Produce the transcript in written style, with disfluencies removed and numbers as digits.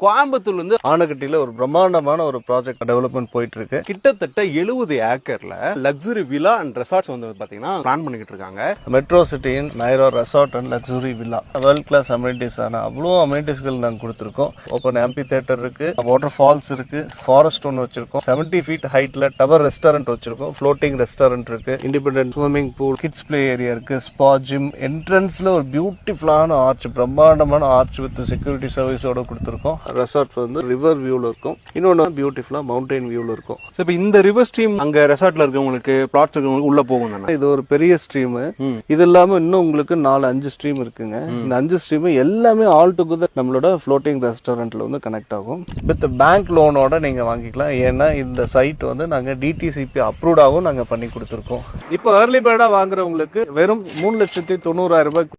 கோயம்புத்தூர்ல இருந்து ஆனகட்டியில ஒரு பிரம்மாண்டமான ஒரு ப்ராஜெக்ட் டெவலப்மெண்ட் போயிட்டு இருக்கு. கிட்டத்தட்ட 70 ஏக்கர்ல லக்ஸுரி வில்லா அண்ட் ரெசார்ட்ஸ் வந்து பாத்தீங்கன்னா பிளான் பண்ணிக்கிட்டு இருக்காங்க. மெட்ரோ சிட்டியின் நைரோ resort and luxury villa world class amenities ஆன அவ்வளோ அமெனிட்டிஸ்கள் நாங்கள் கொடுத்துருக்கோம். ஓப்பன் ஆம்பி தியேட்டர் இருக்கு, வாட்டர் ஃபால்ஸ் இருக்கு, ஃபாரஸ்ட் ஒன்று வச்சிருக்கோம், 70 feet ஹைட்ல டவர் ரெஸ்டாரண்ட் வச்சிருக்கோம், ஃப்ளோட்டிங் ரெஸ்டாரண்ட் இருக்கு, independent swimming pool, kids play area இருக்கு, ஸ்பா, ஜிம், என்ட்ரன்ஸ்ல ஒரு பியூட்டிஃபுல்லான ஆர்ச், பிரம்மாண்டமான ஆர்ச் வித் செக்யூரிட்டி சர்வீஸோட கொடுத்துருக்கோம். ரெசார்ட் வந்து ரிவர் வியூல இருக்கும், இன்னொன்று பியூட்டிஃபுல்லா மவுண்டைன் வியூல இருக்கும். இப்ப இந்த ரிவர் ஸ்ட்ரீம் அங்க ரெசார்ட்ல இருக்கவங்களுக்கு பிளாட்ஸ் இருக்கவங்களுக்கு உள்ள போகும் தானே. இது ஒரு பெரிய ஸ்ட்ரீம். இது இல்லாம இன்னும் உங்களுக்கு 4-5 ஸ்ட்ரீம் இருக்குங்க. இந்த 5 ஸ்ட்ரீம் எல்லாமே ஆல் டுகெதர் நம்மளோட ஃப்ளோட்டிங் ரெஸ்டாரண்ட்ல வந்து கனெக்ட் ஆகும். வித் பேங்க் லோனோட நீங்க வாங்கிக்கலாம். ஏன்னா இந்த சைட் வந்து நாங்க டிடிசிபி அப்ரூவ்டாவும் நாங்க பண்ணி கொடுத்துருக்கோம். இப்போ ஏர்லி பேர்டா வாங்குறவங்களுக்கு வெறும் 3,90,000 ரூபாய்